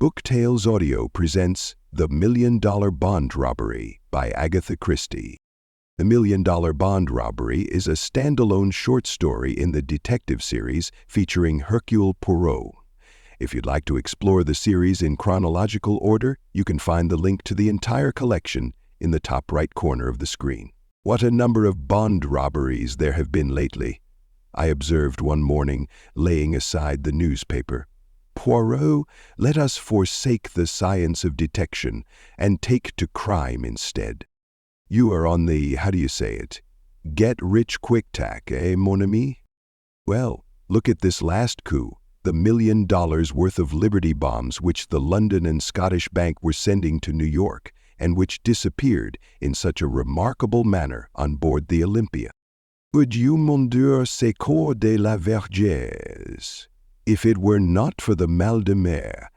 Book Tales Audio presents The Million Dollar Bond Robbery by Agatha Christie. The Million Dollar Bond Robbery is a standalone short story in the detective series featuring Hercule Poirot. If you'd like to explore the series in chronological order, you can find the link to the entire collection in the top right corner of the screen. What a number of bond robberies there have been lately, I observed one morning, laying aside the newspaper. Poirot, let us forsake the science of detection and take to crime instead. You are on the, how do you say it, get-rich-quick tack, eh, mon ami? Well, look at this last coup, the $1 million worth of Liberty bombs which the London and Scottish Bank were sending to New York and which disappeared in such a remarkable manner on board the Olympia. Would you, mon Dieu, secours de la vergèse? If it were not for the mal de mer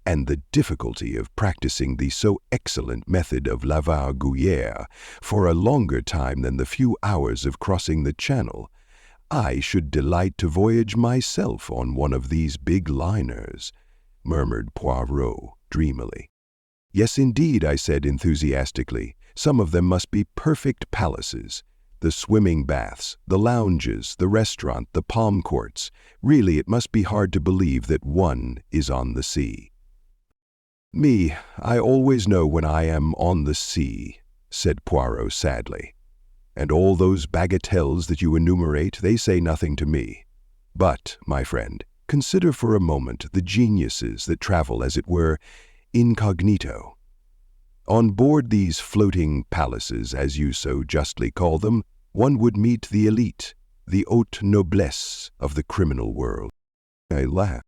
and the difficulty of practicing the so excellent method of lavar-gouillère for a longer time than the few hours of crossing the Channel, I should delight to voyage myself on one of these big liners, murmured Poirot dreamily. Yes, indeed, I said enthusiastically. Some of them must be perfect palaces. The swimming baths, the lounges, the restaurant, the palm courts. Really, it must be hard to believe that one is on the sea. Me, I always know when I am on the sea, said Poirot sadly. And all those bagatelles that you enumerate, they say nothing to me. But, my friend, consider for a moment the geniuses that travel, as it were, incognito. On board these floating palaces, as you so justly call them, one would meet the elite, the haute noblesse of the criminal world. I laugh.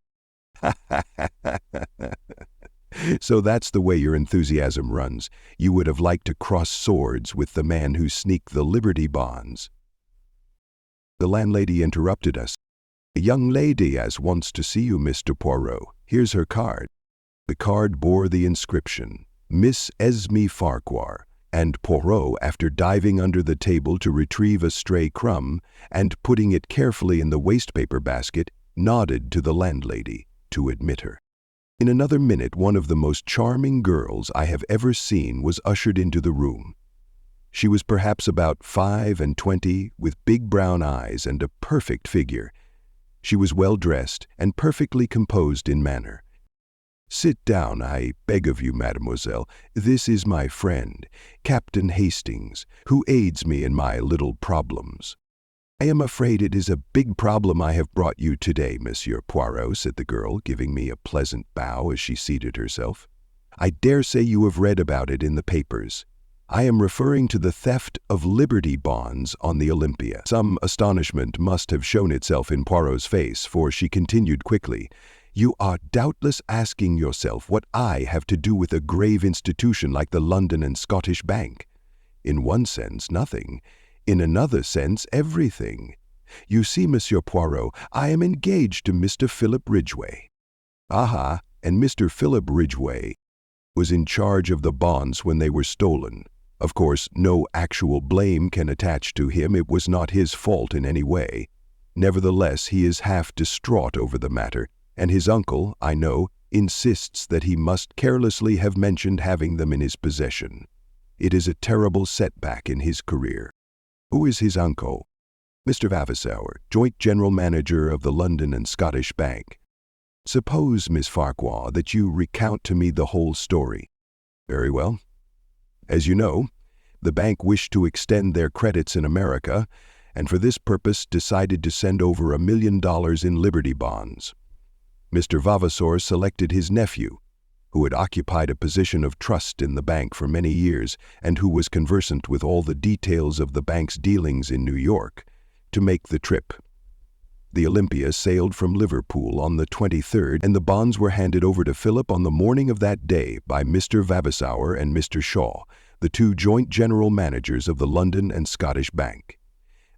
So that's the way your enthusiasm runs. You would have liked to cross swords with the man who sneaked the Liberty bonds. The landlady interrupted us. A young lady as wants to see you, Mr. Poirot. Here's her card. The card bore the inscription, Miss Esme Farquhar, and Poirot, after diving under the table to retrieve a stray crumb and putting it carefully in the wastepaper basket, nodded to the landlady to admit her. In another minute, one of the most charming girls I have ever seen was ushered into the room. She was perhaps about 25, with big brown eyes and a perfect figure. She was well dressed and perfectly composed in manner. Sit down, I beg of you, mademoiselle. This is my friend, Captain Hastings, who aids me in my little problems. I am afraid it is a big problem I have brought you today, Monsieur Poirot, said the girl, giving me a pleasant bow as she seated herself. I dare say you have read about it in the papers. I am referring to the theft of Liberty bonds on the Olympia. Some astonishment must have shown itself in Poirot's face, for she continued quickly, You are doubtless asking yourself what I have to do with a grave institution like the London and Scottish Bank. In one sense, nothing. In another sense, everything. You see, Monsieur Poirot, I am engaged to Mr. Philip Ridgway. Aha, and Mr. Philip Ridgway was in charge of the bonds when they were stolen. Of course, no actual blame can attach to him. It was not his fault in any way. Nevertheless, he is half distraught over the matter, and his uncle, I know, insists that he must carelessly have mentioned having them in his possession. It is a terrible setback in his career. Who is his uncle? Mr. Vavasour, joint general manager of the London and Scottish Bank. Suppose, Miss Farquhar, that you recount to me the whole story. Very well. As you know, the bank wished to extend their credits in America, and for this purpose decided to send over $1 million in Liberty bonds. Mr. Vavasour selected his nephew, who had occupied a position of trust in the bank for many years and who was conversant with all the details of the bank's dealings in New York, to make the trip. The Olympia sailed from Liverpool on the 23rd, and the bonds were handed over to Philip on the morning of that day by Mr. Vavasour and Mr. Shaw, the two joint general managers of the London and Scottish Bank.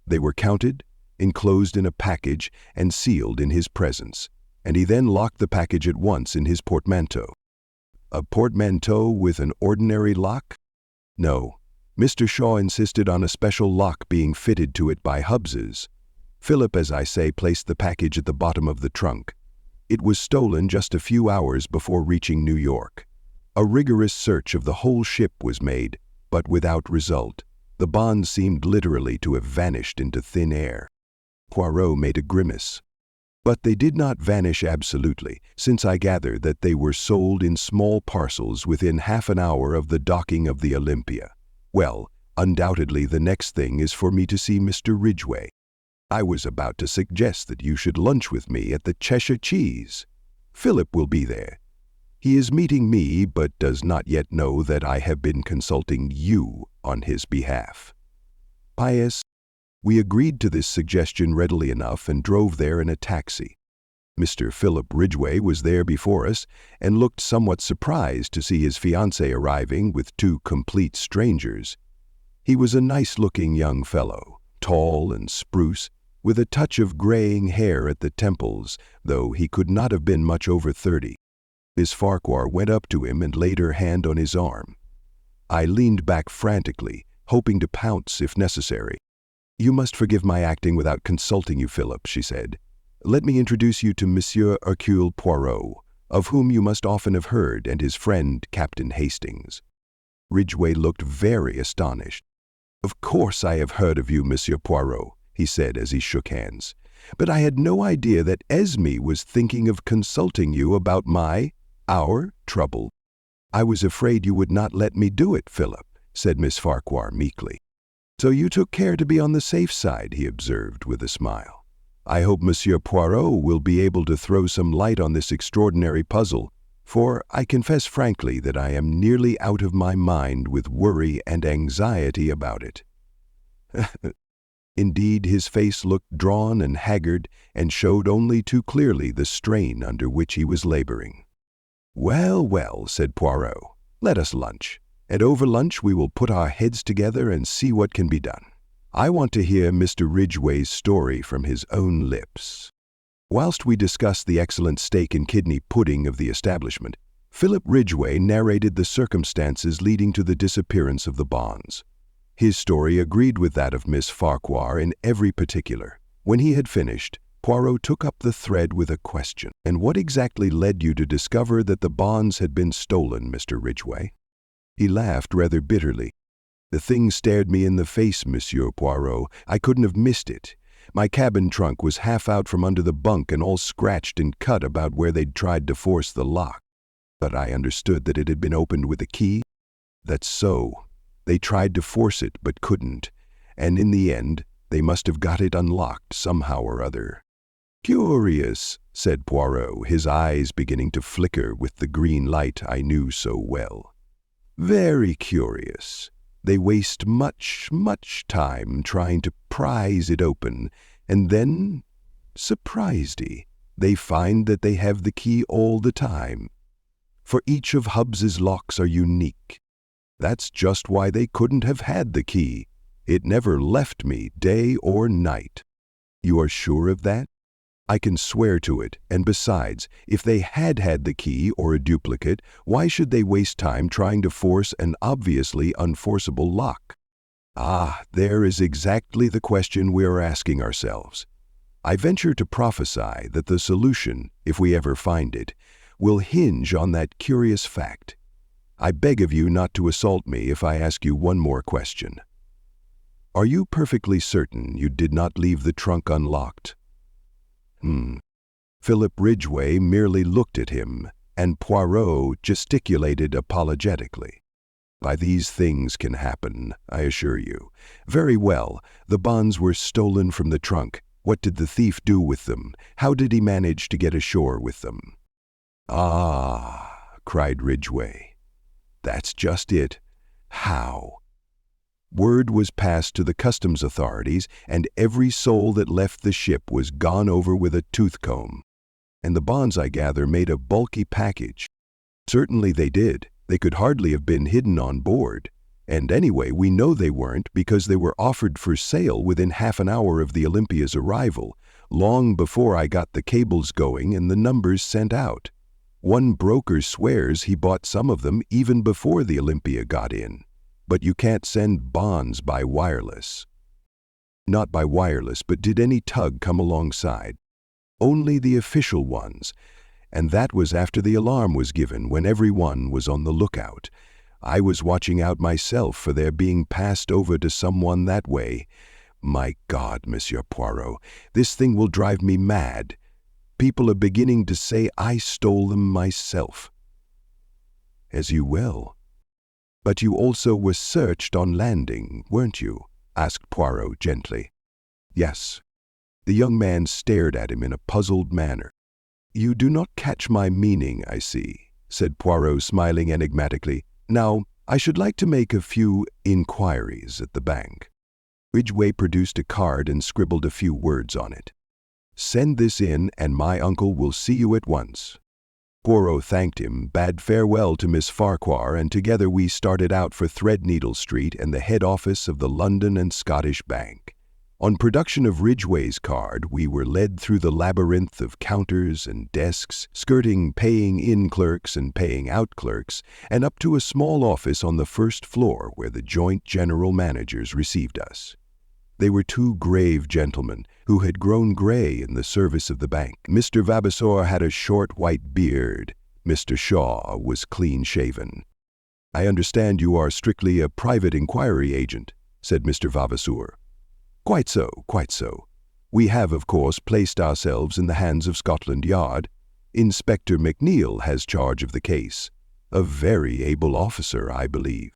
They were counted, enclosed in a package, and sealed in his presence, and he then locked the package at once in his portmanteau. A portmanteau with an ordinary lock? No. Mr. Shaw insisted on a special lock being fitted to it by Hubbs's. Philip, as I say, placed the package at the bottom of the trunk. It was stolen just a few hours before reaching New York. A rigorous search of the whole ship was made, but without result. The bonds seemed literally to have vanished into thin air. Poirot made a grimace. But they did not vanish absolutely, since I gather that they were sold in small parcels within half an hour of the docking of the Olympia. Well, undoubtedly the next thing is for me to see Mr. Ridgway. I was about to suggest that you should lunch with me at the Cheshire Cheese. Philip will be there. He is meeting me, but does not yet know that I have been consulting you on his behalf. Pious. We agreed to this suggestion readily enough and drove there in a taxi. Mr. Philip Ridgway was there before us and looked somewhat surprised to see his fiancée arriving with two complete strangers. He was a nice-looking young fellow, tall and spruce, with a touch of graying hair at the temples, though he could not have been much over 30. Miss Farquhar went up to him and laid her hand on his arm. I leaned back frantically, hoping to pounce if necessary. "You must forgive my acting without consulting you, Philip," she said. "Let me introduce you to Monsieur Hercule Poirot, of whom you must often have heard, and his friend, Captain Hastings." Ridgway looked very astonished. "Of course I have heard of you, Monsieur Poirot," he said as he shook hands. "But I had no idea that Esme was thinking of consulting you about our trouble." "I was afraid you would not let me do it, Philip," said Miss Farquhar meekly. "So you took care to be on the safe side," he observed with a smile. "I hope Monsieur Poirot will be able to throw some light on this extraordinary puzzle, for I confess frankly that I am nearly out of my mind with worry and anxiety about it." Indeed, his face looked drawn and haggard and showed only too clearly the strain under which he was laboring. "Well, well," said Poirot, "let us lunch, and over lunch we will put our heads together and see what can be done. I want to hear Mr. Ridgway's story from his own lips." Whilst we discussed the excellent steak and kidney pudding of the establishment, Philip Ridgway narrated the circumstances leading to the disappearance of the bonds. His story agreed with that of Miss Farquhar in every particular. When he had finished, Poirot took up the thread with a question. "And what exactly led you to discover that the bonds had been stolen, Mr. Ridgway?" He laughed rather bitterly. "The thing stared me in the face, Monsieur Poirot. I couldn't have missed it. My cabin trunk was half out from under the bunk and all scratched and cut about where they'd tried to force the lock. But I understood that it had been opened with a key." "That's so. They tried to force it but couldn't, and in the end they must have got it unlocked somehow or other." "Curious," said Poirot, his eyes beginning to flicker with the green light I knew so well. "Very curious. They waste much time trying to prise it open, and then, surprisedy, they find that they have the key all the time. For each of Hubbs's locks are unique. That's just why they couldn't have had the key. It never left me day or night." "You are sure of that?" "I can swear to it, and besides, if they had had the key or a duplicate, why should they waste time trying to force an obviously unforceable lock?" "Ah, there is exactly the question we are asking ourselves. I venture to prophesy that the solution, if we ever find it, will hinge on that curious fact. I beg of you not to assault me if I ask you one more question. Are you perfectly certain you did not leave the trunk unlocked?" Philip Ridgway merely looked at him, and Poirot gesticulated apologetically. "Why, these things can happen, I assure you. Very well, the bonds were stolen from the trunk. What did the thief do with them? How did he manage to get ashore with them?" "Ah," cried Ridgway, "that's just it. How?" Word was passed to the customs authorities, and every soul that left the ship was gone over with a tooth comb. And the bonds, I gather, made a bulky package. Certainly they did. They could hardly have been hidden on board. And anyway, we know they weren't because they were offered for sale within half an hour of the Olympia's arrival, long before I got the cables going and the numbers sent out. One broker swears he bought some of them even before the Olympia got in. But you can't send bonds by wireless." "Not by wireless, but did any tug come alongside?" "Only the official ones. and that was after the alarm was given when everyone was on the lookout. I was watching out myself for their being passed over to someone that way. My God, Monsieur Poirot, this thing will drive me mad. People are beginning to say I stole them myself." "As you will. But you also were searched on landing, weren't you?" asked Poirot gently. "Yes." The young man stared at him in a puzzled manner. "You do not catch my meaning, I see," said Poirot, smiling enigmatically. "Now, I should like to make a few inquiries at the bank." Ridgway produced a card and scribbled a few words on it. "Send this in, and my uncle will see you at once." Poirot thanked him, bade farewell to Miss Farquhar, and together we started out for Threadneedle Street and the head office of the London and Scottish Bank. On production of Ridgway's card, we were led through the labyrinth of counters and desks, skirting paying-in clerks and paying-out clerks, and up to a small office on the first floor where the joint general managers received us. They were two grave gentlemen who had grown gray in the service of the bank. Mr. Vavasour had a short white beard. Mr. Shaw was clean-shaven. "I understand you are strictly a private inquiry agent," said Mr. Vavasour. "Quite so, quite so. We have, of course, placed ourselves in the hands of Scotland Yard. Inspector McNeil has charge of the case. A very able officer, I believe."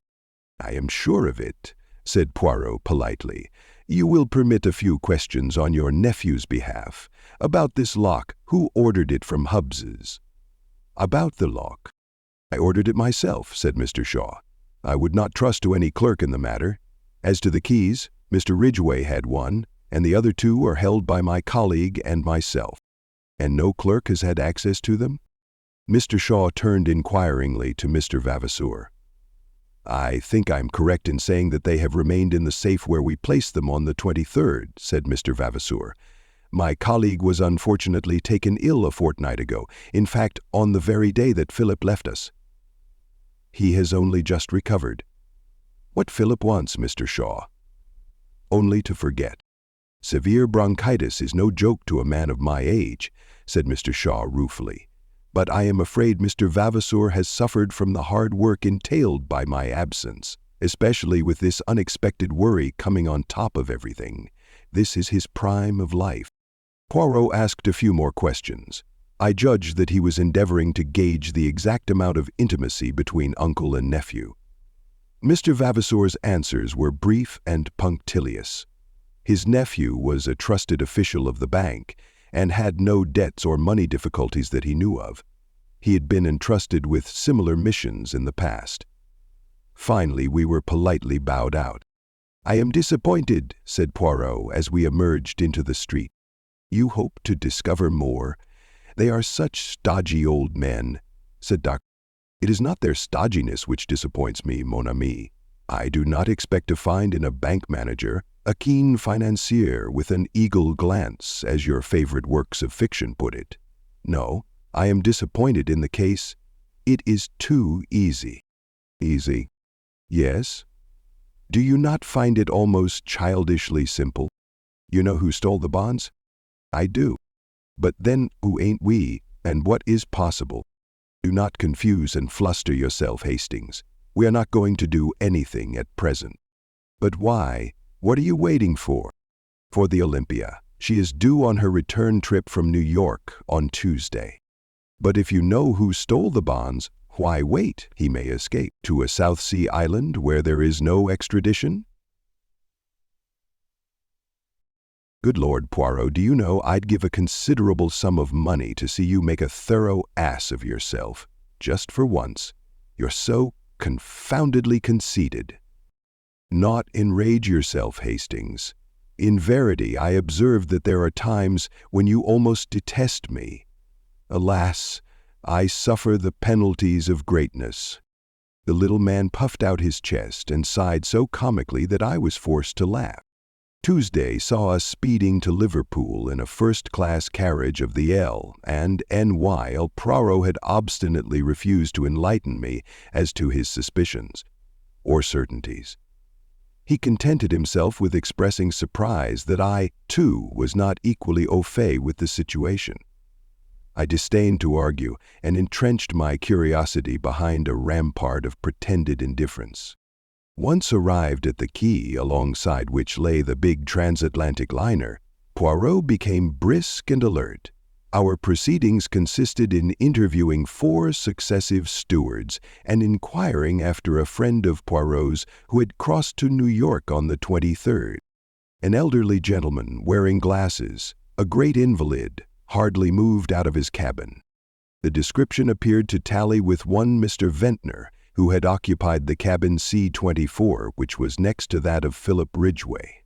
"I am sure of it," said Poirot politely. "You will permit a few questions on your nephew's behalf. About this lock, who ordered it from Hubbs's?" "About the lock? I ordered it myself," said Mr. Shaw. "I would not trust to any clerk in the matter. As to the keys, Mr. Ridgway had one, and the other two are held by my colleague and myself." "And no clerk has had access to them?" Mr. Shaw turned inquiringly to Mr. Vavasour. "I think I'm correct in saying that they have remained in the safe where we placed them on the 23rd, said Mr. Vavasour. "My colleague was unfortunately taken ill a fortnight ago, in fact, on the very day that Philip left us." "He has only just recovered." "What Philip wants, Mr. Shaw?" "Only to forget. Severe bronchitis is no joke to a man of my age," said Mr. Shaw ruefully. "But I am afraid Mr. Vavasour has suffered from the hard work entailed by my absence, especially with this unexpected worry coming on top of everything. This is his prime of life." Poirot asked a few more questions. I judged that he was endeavoring to gauge the exact amount of intimacy between uncle and nephew. Mr. Vavasour's answers were brief and punctilious. His nephew was a trusted official of the bank and had no debts or money difficulties that he knew of. He had been entrusted with similar missions in the past. Finally, we were politely bowed out. "I am disappointed," said Poirot as we emerged into the street. "You hope to discover more? They are such stodgy old men," said Dr. "It is not their stodginess which disappoints me, mon ami. I do not expect to find in a bank manager a keen financier with an eagle glance, as your favorite works of fiction put it. No, I am disappointed in the case. It is too easy." "Easy?" "Yes. Do you not find it almost childishly simple? You know who stole the bonds?" "I do. But then who ain't we, and what is possible? Do not confuse and fluster yourself, Hastings. We are not going to do anything at present." "But why? What are you waiting for?" "For the Olympia. She is due on her return trip from New York on Tuesday." "But if you know who stole the bonds, why wait? He may escape to a South Sea island where there is no extradition." "Good Lord, Poirot, do you know I'd give a considerable sum of money to see you make a thorough ass of yourself, just for once. You're so confoundedly conceited." "Not enrage yourself, Hastings. In verity, I observe that there are times when you almost detest me. Alas, I suffer the penalties of greatness." The little man puffed out his chest and sighed so comically that I was forced to laugh. Tuesday saw us speeding to Liverpool in a first-class carriage of the L and N while Poirot had obstinately refused to enlighten me as to his suspicions or certainties. He contented himself with expressing surprise that I, too, was not equally au fait with the situation. I disdained to argue and entrenched my curiosity behind a rampart of pretended indifference. Once arrived at the quay alongside which lay the big transatlantic liner, Poirot became brisk and alert. Our proceedings consisted in interviewing 4 successive stewards and inquiring after a friend of Poirot's who had crossed to New York on the 23rd. An elderly gentleman wearing glasses, a great invalid, hardly moved out of his cabin. The description appeared to tally with one Mr. Ventnor, who had occupied the cabin C-24, which was next to that of Philip Ridgway.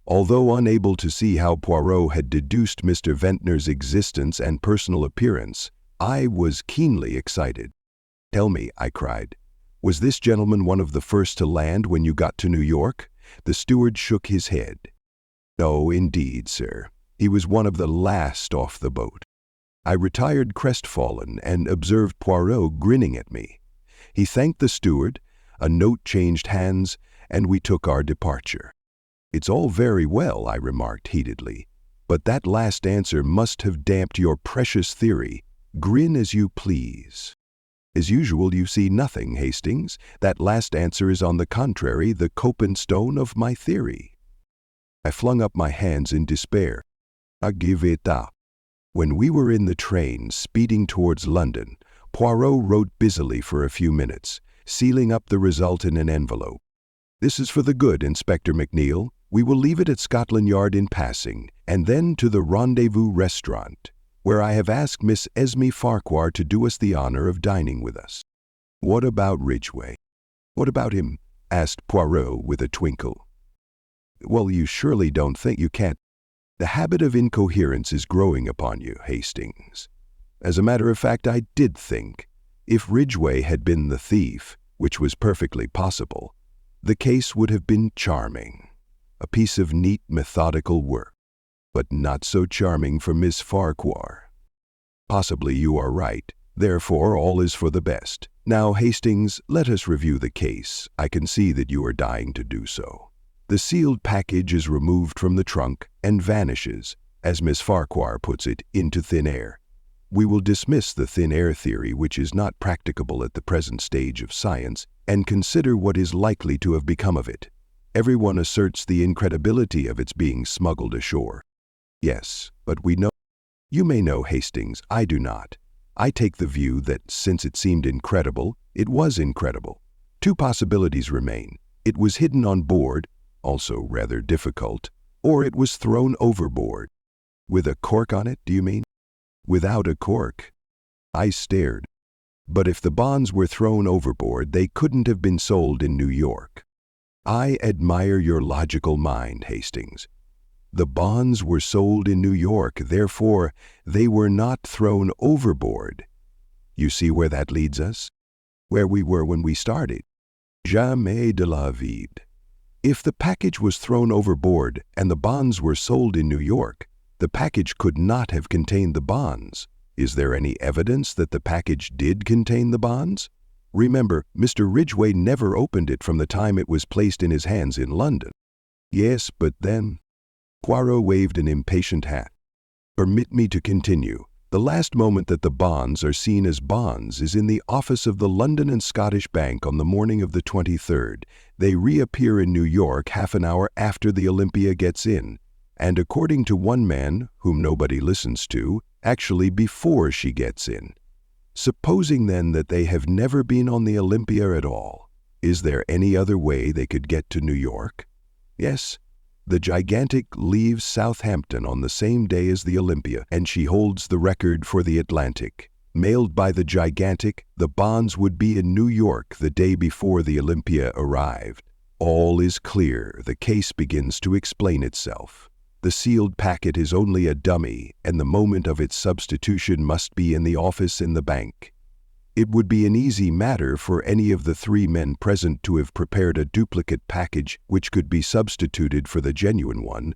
Although unable to see how Poirot had deduced Mr. Ventnor's existence and personal appearance, I was keenly excited. "Tell me," I cried, "was this gentleman one of the first to land when you got to New York?" The steward shook his head. "No, indeed, sir. He was one of the last off the boat." I retired crestfallen and observed Poirot grinning at me. He thanked the steward, a note changed hands, and we took our departure. "It's all very well," I remarked heatedly, "but that last answer must have damped your precious theory. Grin as you please." "As usual, you see nothing, Hastings. That last answer is on the contrary the coping stone of my theory." I flung up my hands in despair. "I give it up." When we were in the train speeding towards London, Poirot wrote busily for a few minutes, sealing up the result in an envelope. "This is for the good, Inspector McNeil. We will leave it at Scotland Yard in passing, and then to the Rendezvous Restaurant, where I have asked Miss Esme Farquhar to do us the honor of dining with us." "What about Ridgway?" "What about him?" asked Poirot with a twinkle. "Well, you surely don't think you can't. The habit of incoherence is growing upon you, Hastings. As a matter of fact, I did think. If Ridgway had been the thief, which was perfectly possible, the case would have been charming. A piece of neat, methodical work, but not so charming for Miss Farquhar. Possibly you are right. Therefore, all is for the best. Now, Hastings, let us review the case. I can see that you are dying to do so. The sealed package is removed from the trunk and vanishes, as Miss Farquhar puts it, into thin air. We will dismiss the thin air theory, which is not practicable at the present stage of science, and consider what is likely to have become of it. Everyone asserts the incredibility of its being smuggled ashore. Yes, but we know. You may know, Hastings, I do not. I take the view that, since it seemed incredible, it was incredible. 2 possibilities remain. It was hidden on board, also rather difficult, or it was thrown overboard. With a cork on it, do you mean? Without a cork. I stared. But if the bonds were thrown overboard, they couldn't have been sold in New York. I admire your logical mind, Hastings. The bonds were sold in New York, therefore they were not thrown overboard. You see where that leads us? Where we were when we started. Jamais de la vie. If the package was thrown overboard and the bonds were sold in New York, the package could not have contained the bonds. Is there any evidence that the package did contain the bonds? Remember, Mr. Ridgway never opened it from the time it was placed in his hands in London. Yes, but then... Poirot waved an impatient hat. Permit me to continue. The last moment that the bonds are seen as bonds is in the office of the London and Scottish Bank on the morning of the 23rd. They reappear in New York half an hour after the Olympia gets in, and according to one man, whom nobody listens to, actually before she gets in. Supposing then that they have never been on the Olympia at all, is there any other way they could get to New York? Yes. The Gigantic leaves Southampton on the same day as the Olympia, and she holds the record for the Atlantic. Mailed by the Gigantic, the bonds would be in New York the day before the Olympia arrived. All is clear. The case begins to explain itself. The sealed packet is only a dummy, and the moment of its substitution must be in the office in the bank. It would be an easy matter for any of the 3 men present to have prepared a duplicate package which could be substituted for the genuine one.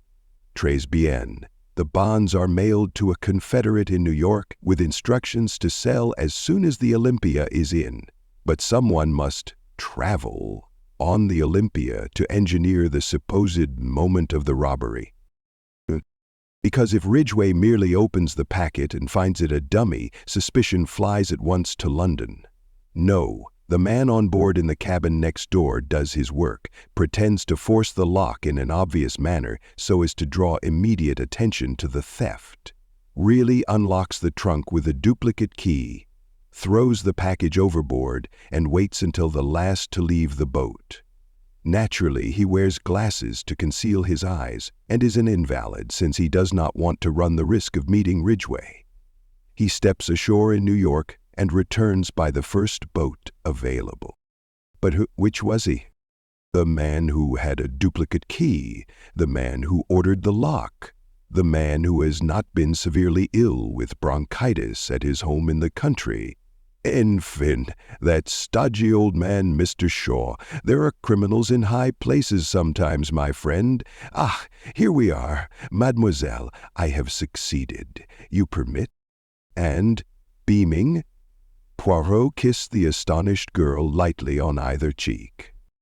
Très bien. The bonds are mailed to a confederate in New York with instructions to sell as soon as the Olympia is in. But someone must travel on the Olympia to engineer the supposed moment of the robbery. Because if Ridgway merely opens the packet and finds it a dummy, suspicion flies at once to London. No, the man on board in the cabin next door does his work, pretends to force the lock in an obvious manner so as to draw immediate attention to the theft, really unlocks the trunk with a duplicate key, throws the package overboard, and waits until the last to leave the boat. Naturally, he wears glasses to conceal his eyes and is an invalid since he does not want to run the risk of meeting Ridgway. He steps ashore in New York and returns by the first boat available. But which was he? The man who had a duplicate key, the man who ordered the lock, the man who has not been severely ill with bronchitis at his home in the country. Enfin, that stodgy old man, Mr. Shaw. There are criminals in high places sometimes, my friend. Ah, here we are. Mademoiselle, I have succeeded. You permit? And, beaming, Poirot kissed the astonished girl lightly on either cheek.